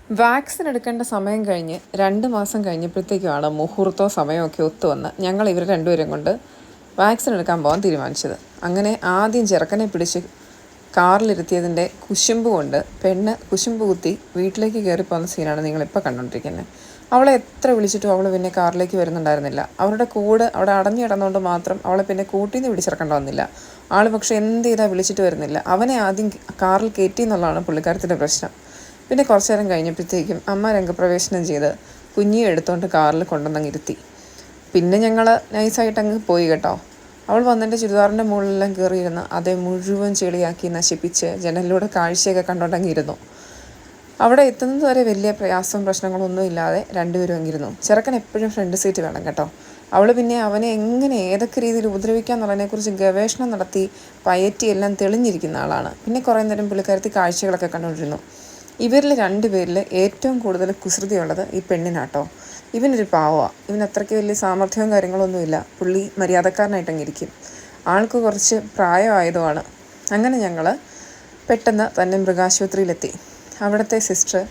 Vaccine എടുക്കേണ്ട സമയം കഴിഞ്ഞ് 2 മാസം കഴിഞ്ഞപ്പോഴത്തേക്കുമാണ് മുഹൂർത്തവും സമയമൊക്കെ ഒത്തുവന്ന് ഞങ്ങൾ ഇവർ രണ്ടുപേരും കൊണ്ട് വാക്സിൻ എടുക്കാൻ പോകാൻ തീരുമാനിച്ചത്. അങ്ങനെ ആദ്യം ചെറുക്കനെ പിടിച്ച് കാറിലിരുത്തിയതിൻ്റെ കുശുമ്പ് കൊണ്ട് പെണ്ണ് കുശുമ്പ് കുത്തി വീട്ടിലേക്ക് കയറിപ്പോകുന്ന സീനാണ് നിങ്ങളിപ്പോൾ കണ്ടുകൊണ്ടിരിക്കുന്നത്. അവളെ എത്ര വിളിച്ചിട്ടും അവൾ പിന്നെ കാറിലേക്ക് വരുന്നുണ്ടായിരുന്നില്ല. അവരുടെ കൂടെ അവിടെ അടഞ്ഞു കിടന്നുകൊണ്ട് മാത്രം അവളെ പിന്നെ കൂട്ടിന്ന് പിടിച്ചിറക്കേണ്ട വന്നില്ല. ആൾ പക്ഷേ എന്ത് ചെയ്താൽ വിളിച്ചിട്ട് വരുന്നില്ല. അവനെ ആദ്യം കാറിൽ കയറ്റി എന്നുള്ളതാണ് പുള്ളിക്കാരത്തിൻ്റെ പ്രശ്നം. പിന്നെ കുറച്ചു നേരം കഴിഞ്ഞപ്പോഴത്തേക്കും അമ്മ രംഗപ്രവേശനം ചെയ്ത് കുഞ്ഞിയെ എടുത്തുകൊണ്ട് കാറിൽ കൊണ്ടുവന്നങ്ങ് ഇരുത്തി. പിന്നെ ഞങ്ങൾ നൈസായിട്ട് അങ്ങ് പോയി കേട്ടോ. അവൾ വന്നെൻ്റെ ചുരിദാറിൻ്റെ മുകളിലെല്ലാം കയറിയിരുന്ന് അതേ മുഴുവൻ ചെളിയാക്കി നശിപ്പിച്ച് ജനലിലൂടെ കാഴ്ചയൊക്കെ കണ്ടുകൊണ്ടങ്ങ് ഇരുന്നു. അവിടെ എത്തുന്നത് വരെ വലിയ പ്രയാസവും പ്രശ്നങ്ങളൊന്നും ഇല്ലാതെ രണ്ടുപേരും അങ്ങിരുന്നു. ചെറുക്കൻ എപ്പോഴും ഫ്രണ്ട് സീറ്റ് വേണം കേട്ടോ. അവൾ പിന്നെ അവനെ എങ്ങനെ ഏതൊക്കെ രീതിയിൽ ഉപദ്രവിക്കാമെന്നുള്ളതിനെക്കുറിച്ച് ഗവേഷണം നടത്തി പയറ്റി എല്ലാം തെളിഞ്ഞിരിക്കുന്ന ആളാണ്. പിന്നെ കുറേ നേരം പുള്ളിക്കാരത്തി കാഴ്ചകളൊക്കെ കണ്ടുകൊണ്ടിരുന്നു. ഇവരിൽ രണ്ടുപേരിൽ ഏറ്റവും കൂടുതൽ കുസൃതിയുള്ളത് ഈ പെണ്ണിനാട്ടോ. ഇവനൊരു പാവമാണ്. ഇവന് അത്രയ്ക്ക് വലിയ സാമർഥ്യവും കാര്യങ്ങളൊന്നുമില്ല. പുള്ളി മര്യാദക്കാരനായിട്ടങ്ങിരിക്കും. ആൾക്ക് കുറച്ച് പ്രായമായതുമാണ്. അങ്ങനെ ഞങ്ങൾ പെട്ടെന്ന് തന്നെ മൃഗാശുപത്രിയിലെത്തി. അവിടുത്തെ സിസ്റ്റർ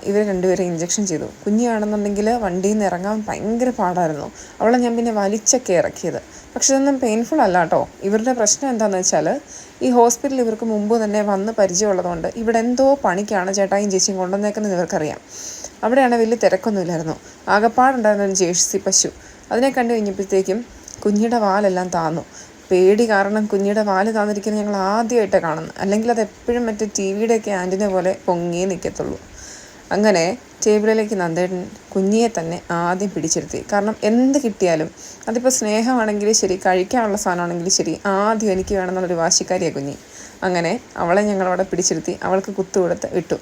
ഇവർ രണ്ടുപേരും ഇഞ്ചക്ഷൻ ചെയ്തു. കുഞ്ഞാണെന്നുണ്ടെങ്കിൽ വണ്ടിയിൽ നിന്ന് ഇറങ്ങാൻ ഭയങ്കര പാടായിരുന്നു. അവളെ ഞാൻ പിന്നെ വലിച്ചൊക്കെ ഇറക്കിയത്. പക്ഷെ ഇതൊന്നും പെയിൻഫുൾ അല്ല കേട്ടോ. ഇവരുടെ പ്രശ്നം എന്താണെന്ന് വെച്ചാൽ ഈ ഹോസ്പിറ്റലിൽ ഇവർക്ക് മുമ്പ് തന്നെ വന്ന് പരിചയമുള്ളതുകൊണ്ട് ഇവിടെ എന്തോ പണിക്കാണ് ചേട്ടായും ചേച്ചിയും കൊണ്ടുവന്നേക്കുന്നത് ഇവർക്കറിയാം. അവിടെയാണ് വലിയ തിരക്കൊന്നുമില്ലായിരുന്നു. ആകപ്പാടുണ്ടായിരുന്ന ഒരു ജേഴ്സി പശു. അതിനെ കണ്ടു കഴിഞ്ഞപ്പോഴത്തേക്കും കുഞ്ഞിയുടെ വാലെല്ലാം താന്നു. പേടി കാരണം കുഞ്ഞിയുടെ വാല് താന്നിരിക്കുന്നത് ഞങ്ങൾ ആദ്യമായിട്ടാണ് കാണുന്നത്. അല്ലെങ്കിൽ അത് എപ്പോഴും മറ്റേ ടി വിയുടെയൊക്കെ ആൻറ്റിനെ പോലെ പൊങ്ങിയേ നിൽക്കത്തുള്ളൂ. അങ്ങനെ ടേബിളിലേക്ക് നന്ദേട്ടൻ കുഞ്ഞിയെ തന്നെ ആദ്യം പിടിച്ചിരുത്തി. കാരണം എന്ത് കിട്ടിയാലും അതിപ്പോൾ സ്നേഹമാണെങ്കിലും ശരി, കഴിക്കാനുള്ള സാധനമാണെങ്കിലും ശരി, ആദ്യം എനിക്ക് വേണമെന്നുള്ളൊരു വാശിക്കാരിയാണ് കുഞ്ഞി. അങ്ങനെ അവളെ ഞങ്ങളവിടെ പിടിച്ചിരുത്തി അവൾക്ക് കുത്തുകൊടുത്ത് വിട്ടു.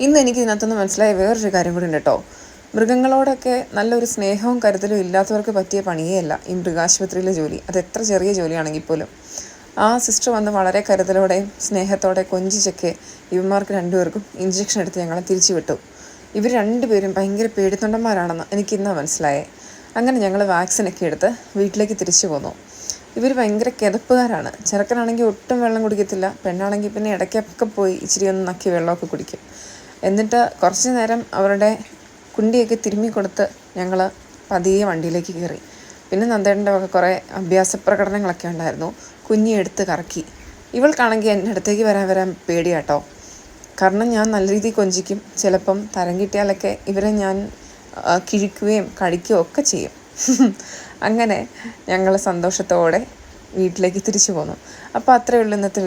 ഇന്ന് എനിക്ക് ഇതിനകത്തുനിന്ന് മനസ്സിലായ വേറൊരു കാര്യം കൂടി ഉണ്ട് കേട്ടോ. മൃഗങ്ങളോടൊക്കെ നല്ലൊരു സ്നേഹവും കരുതലും ഇല്ലാത്തവർക്ക് പറ്റിയ പണിയേ അല്ല ഈ മൃഗാശുപത്രിയിലെ ജോലി. അത് എത്ര ചെറിയ ജോലിയാണെങ്കിൽ പോലും. ആ സിസ്റ്റർ വന്ന് വളരെ കരുതലോടെയും സ്നേഹത്തോടെ കൊഞ്ചിച്ചൊക്കെ ഇവന്മാർക്ക് രണ്ടുപേർക്കും ഇഞ്ചക്ഷൻ എടുത്ത് ഞങ്ങളെ തിരിച്ചു വിട്ടു. ഇവർ രണ്ടുപേരും ഭയങ്കര പേടിത്തൊണ്ടന്മാരാണെന്ന് എനിക്കിന്നാ മനസ്സിലായേ. അങ്ങനെ ഞങ്ങൾ വാക്സിനൊക്കെ എടുത്ത് വീട്ടിലേക്ക് തിരിച്ചു പോന്നു. ഇവർ ഭയങ്കര കിതപ്പുകാരാണ്. ചെറുക്കനാണെങ്കിൽ ഒട്ടും വെള്ളം കുടിക്കത്തില്ല. പെണ്ണാണെങ്കിൽ പിന്നെ ഇടയ്ക്കൊക്കെ പോയി ഇച്ചിരി ഒന്ന് നക്കി വെള്ളമൊക്കെ കുടിക്കും. എന്നിട്ട് കുറച്ച് നേരം അവരുടെ കുണ്ടിയൊക്കെ തിരുമ്മി കൊടുത്ത് ഞങ്ങൾ പതിയെ വണ്ടിയിലേക്ക് കയറി. പിന്നെ നന്ദേട്ടൻ്റെ ഒക്കെ കുറേ അഭ്യാസ പ്രകടനങ്ങളൊക്കെ ഉണ്ടായിരുന്നു. കുഞ്ഞി എടുത്ത് കറക്കി. ഇവൾക്കാണെങ്കിൽ എൻ്റെ അടുത്തേക്ക് വരാൻ പേടിയാട്ടോ. കാരണം ഞാൻ നല്ല രീതിയിൽ കൊഞ്ചിക്കും. ചിലപ്പം തരം കിട്ടിയാലൊക്കെ ഇവരെ ഞാൻ കിഴിക്കുകയും കഴിക്കുകയും ഒക്കെ ചെയ്യും. അങ്ങനെ ഞങ്ങൾ സന്തോഷത്തോടെ വീട്ടിലേക്ക് തിരിച്ചു പോന്നു. അപ്പോൾ അത്രയേ ഉള്ളൂ ഇന്നത്തെ